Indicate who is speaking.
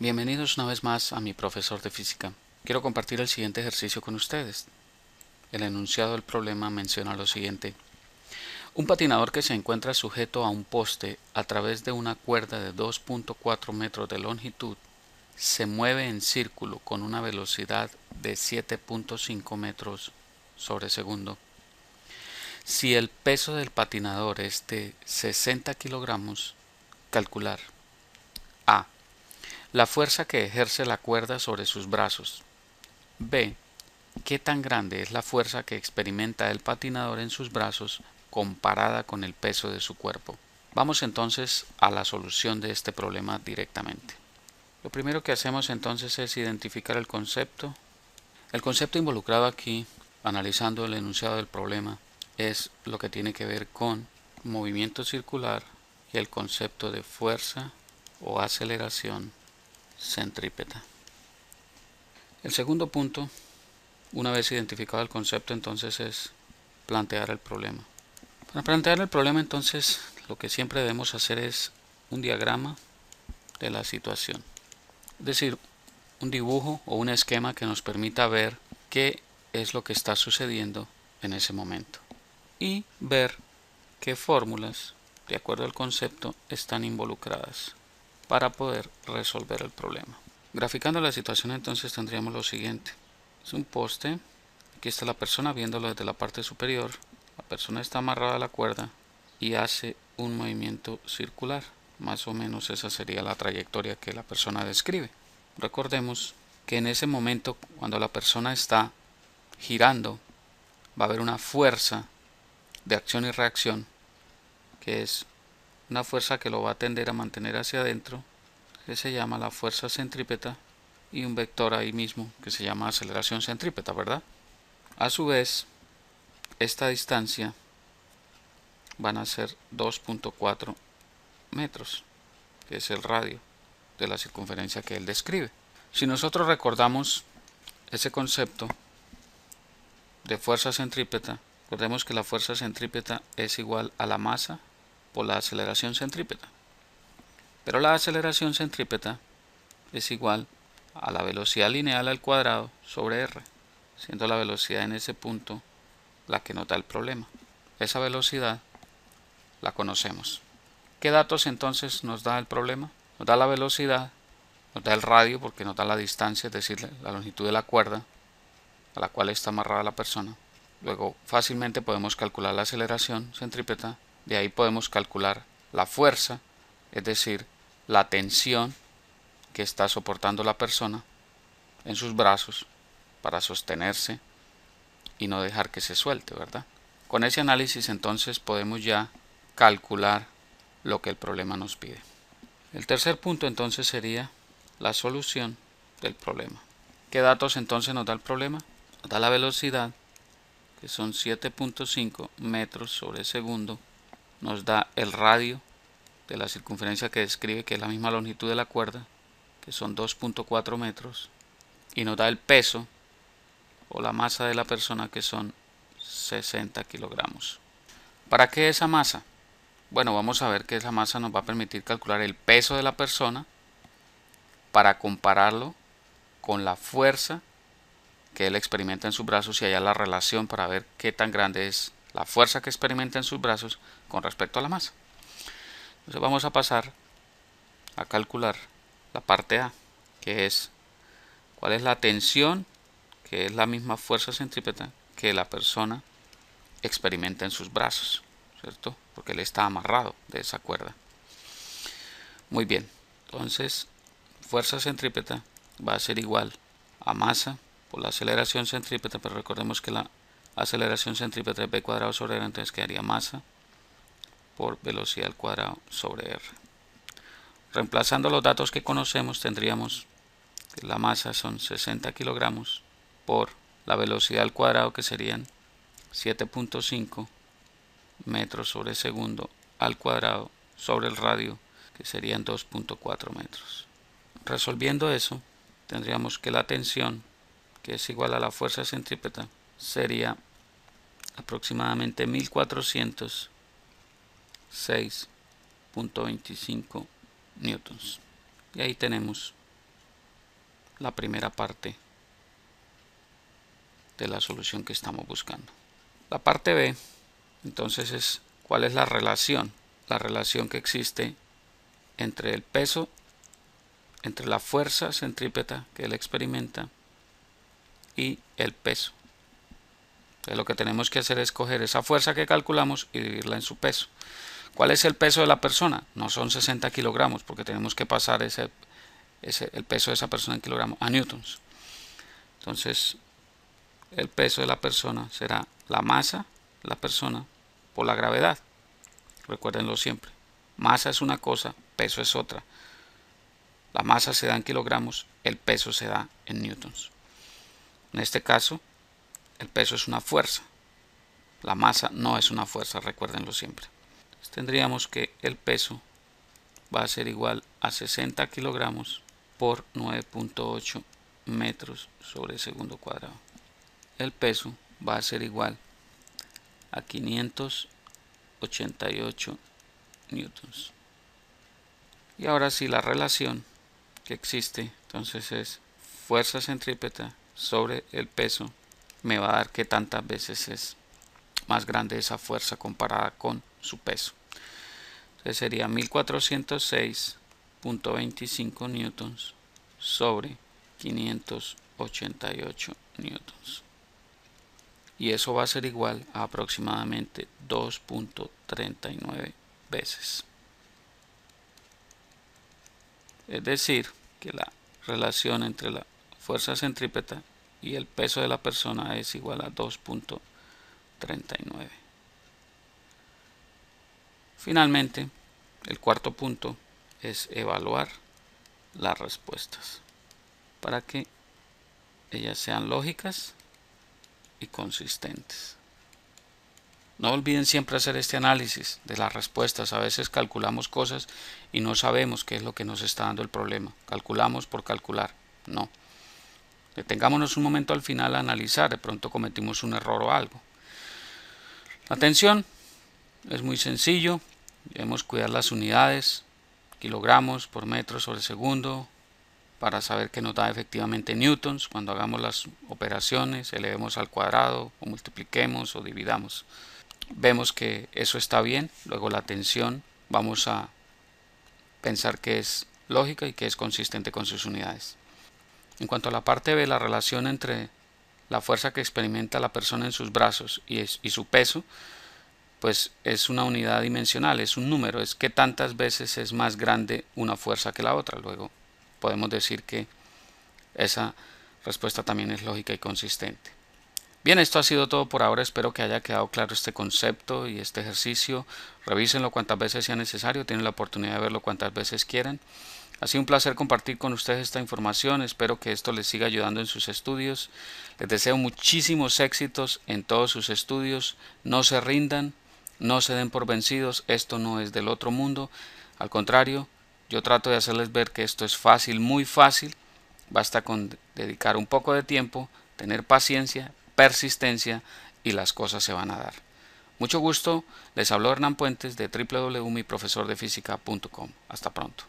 Speaker 1: Bienvenidos una vez más a mi profesor de física. Quiero compartir el siguiente ejercicio con ustedes. El enunciado del problema menciona lo siguiente. Un patinador que se encuentra sujeto a un poste a través de una cuerda de 2.4 metros de longitud se mueve en círculo con una velocidad de 7.5 metros sobre segundo. Si el peso del patinador es de 60 kilogramos, calcular A. La fuerza que ejerce la cuerda sobre sus brazos. B. ¿Qué tan grande es la fuerza que experimenta el patinador en sus brazos comparada con el peso de su cuerpo? Vamos entonces a la solución de este problema directamente. Lo primero que hacemos entonces es identificar el concepto. El concepto involucrado aquí, analizando el enunciado del problema, es lo que tiene que ver con movimiento circular y el concepto de fuerza o aceleración centrípeta. El segundo punto, una vez identificado el concepto, entonces es plantear el problema. Para plantear el problema, entonces, lo que siempre debemos hacer es un diagrama de la situación. Es decir, un dibujo o un esquema que nos permita ver qué es lo que está sucediendo en ese momento. Y ver qué fórmulas, de acuerdo al concepto, están involucradas para poder resolver el problema. Graficando la situación, entonces tendríamos lo siguiente. Es un poste. Aquí está la persona viéndolo desde la parte superior. La persona está amarrada a la cuerda y hace un movimiento circular. Más o menos esa sería la trayectoria que la persona describe. Recordemos que en ese momento, cuando la persona está girando, va a haber una fuerza de acción y reacción, que es una fuerza que lo va a tender a mantener hacia adentro, que se llama la fuerza centrípeta, y un vector ahí mismo que se llama aceleración centrípeta, ¿verdad? A su vez, esta distancia van a ser 2.4 metros, que es el radio de la circunferencia que él describe. Si nosotros recordamos ese concepto de fuerza centrípeta, recordemos que la fuerza centrípeta es igual a la masa por la aceleración centrípeta. Pero la aceleración centrípeta es igual a la velocidad lineal al cuadrado sobre r, siendo la velocidad en ese punto la que nos da el problema. Esa velocidad la conocemos. ¿Qué datos entonces nos da el problema? Nos da la velocidad, nos da el radio porque nos da la distancia, es decir, la longitud de la cuerda a la cual está amarrada la persona. Luego fácilmente podemos calcular la aceleración centrípeta, de ahí podemos calcular la fuerza, es decir, la tensión que está soportando la persona en sus brazos para sostenerse y no dejar que se suelte, ¿verdad? Con ese análisis entonces podemos ya calcular lo que el problema nos pide. El tercer punto entonces sería la solución del problema. ¿Qué datos entonces nos da el problema? Nos da la velocidad, que son 7.5 metros sobre segundo. Nos da el radio de la circunferencia que describe, que es la misma longitud de la cuerda, que son 2.4 metros. Y nos da el peso o la masa de la persona, que son 60 kilogramos. ¿Para qué esa masa? Bueno, vamos a ver que esa masa nos va a permitir calcular el peso de la persona para compararlo con la fuerza que él experimenta en sus brazos y hallar la relación para ver qué tan grande es la fuerza que experimenta en sus brazos con respecto a la masa. Entonces vamos a pasar a calcular la parte A, que es cuál es la tensión, que es la misma fuerza centrípeta que la persona experimenta en sus brazos, ¿cierto? Porque él está amarrado de esa cuerda. Muy bien, entonces fuerza centrípeta va a ser igual a masa por la aceleración centrípeta, pero recordemos que la aceleración centrípeta es b cuadrado sobre r, entonces quedaría masa por velocidad al cuadrado sobre r. Reemplazando los datos que conocemos, tendríamos que la masa son 60 kilogramos por la velocidad al cuadrado, que serían 7.5 metros sobre segundo al cuadrado sobre el radio, que serían 2.4 metros. Resolviendo eso, tendríamos que la tensión, que es igual a la fuerza centrípeta, sería aproximadamente 1406.25 newtons. Y ahí tenemos la primera parte de la solución que estamos buscando. La parte B, entonces, es cuál es la relación que existe entre el peso, entre la fuerza centrípeta que él experimenta y el peso. Entonces, lo que tenemos que hacer es coger esa fuerza que calculamos y dividirla en su peso. ¿Cuál es el peso de la persona? No son 60 kilogramos, porque tenemos que pasar el peso de esa persona en kilogramos a newtons. Entonces, el peso de la persona será la masa de la persona por la gravedad. Recuérdenlo siempre. Masa es una cosa, peso es otra. La masa se da en kilogramos, el peso se da en newtons. En este caso, el peso es una fuerza. La masa no es una fuerza, recuérdenlo siempre. Entonces, tendríamos que el peso va a ser igual a 60 kilogramos por 9.8 metros sobre segundo cuadrado. El peso va a ser igual a 588 newtons. Y ahora sí, la relación que existe entonces es fuerza centrípeta sobre el peso me va a dar que tantas veces es más grande esa fuerza comparada con su peso. Entonces sería 1406.25 newtons sobre 588 newtons. Y eso va a ser igual a aproximadamente 2.39 veces. Es decir, que la relación entre la fuerza centrípeta y el peso de la persona es igual a 2.39. Finalmente, el cuarto punto es evaluar las respuestas para que ellas sean lógicas y consistentes. No olviden siempre hacer este análisis de las respuestas. A veces calculamos cosas y no sabemos qué es lo que nos está dando el problema. Calculamos por calcular. No. Detengámonos un momento al final a analizar. De pronto cometimos un error o algo. La tensión es muy sencillo. Debemos cuidar las unidades. Kilogramos por metro sobre segundo. Para saber que nos da efectivamente newtons. Cuando hagamos las operaciones, elevemos al cuadrado o multipliquemos o dividamos. Vemos que eso está bien. Luego la tensión vamos a pensar que es lógica y que es consistente con sus unidades. En cuanto a la parte B, la relación entre la fuerza que experimenta la persona en sus brazos y su peso, pues es una unidad dimensional, es un número, es que tantas veces es más grande una fuerza que la otra. Luego podemos decir que esa respuesta también es lógica y consistente. Bien, esto ha sido todo por ahora. Espero que haya quedado claro este concepto y este ejercicio. Revísenlo cuantas veces sea necesario. Tienen la oportunidad de verlo cuantas veces quieran. Ha sido un placer compartir con ustedes esta información. Espero que esto les siga ayudando en sus estudios. Les deseo muchísimos éxitos en todos sus estudios. No se rindan, no se den por vencidos. Esto no es del otro mundo. Al contrario, yo trato de hacerles ver que esto es fácil, muy fácil. Basta con dedicar un poco de tiempo, tener paciencia, persistencia y las cosas se van a dar. Mucho gusto, les habló Hernán Puentes de www.miprofesordefísica.com. Hasta pronto.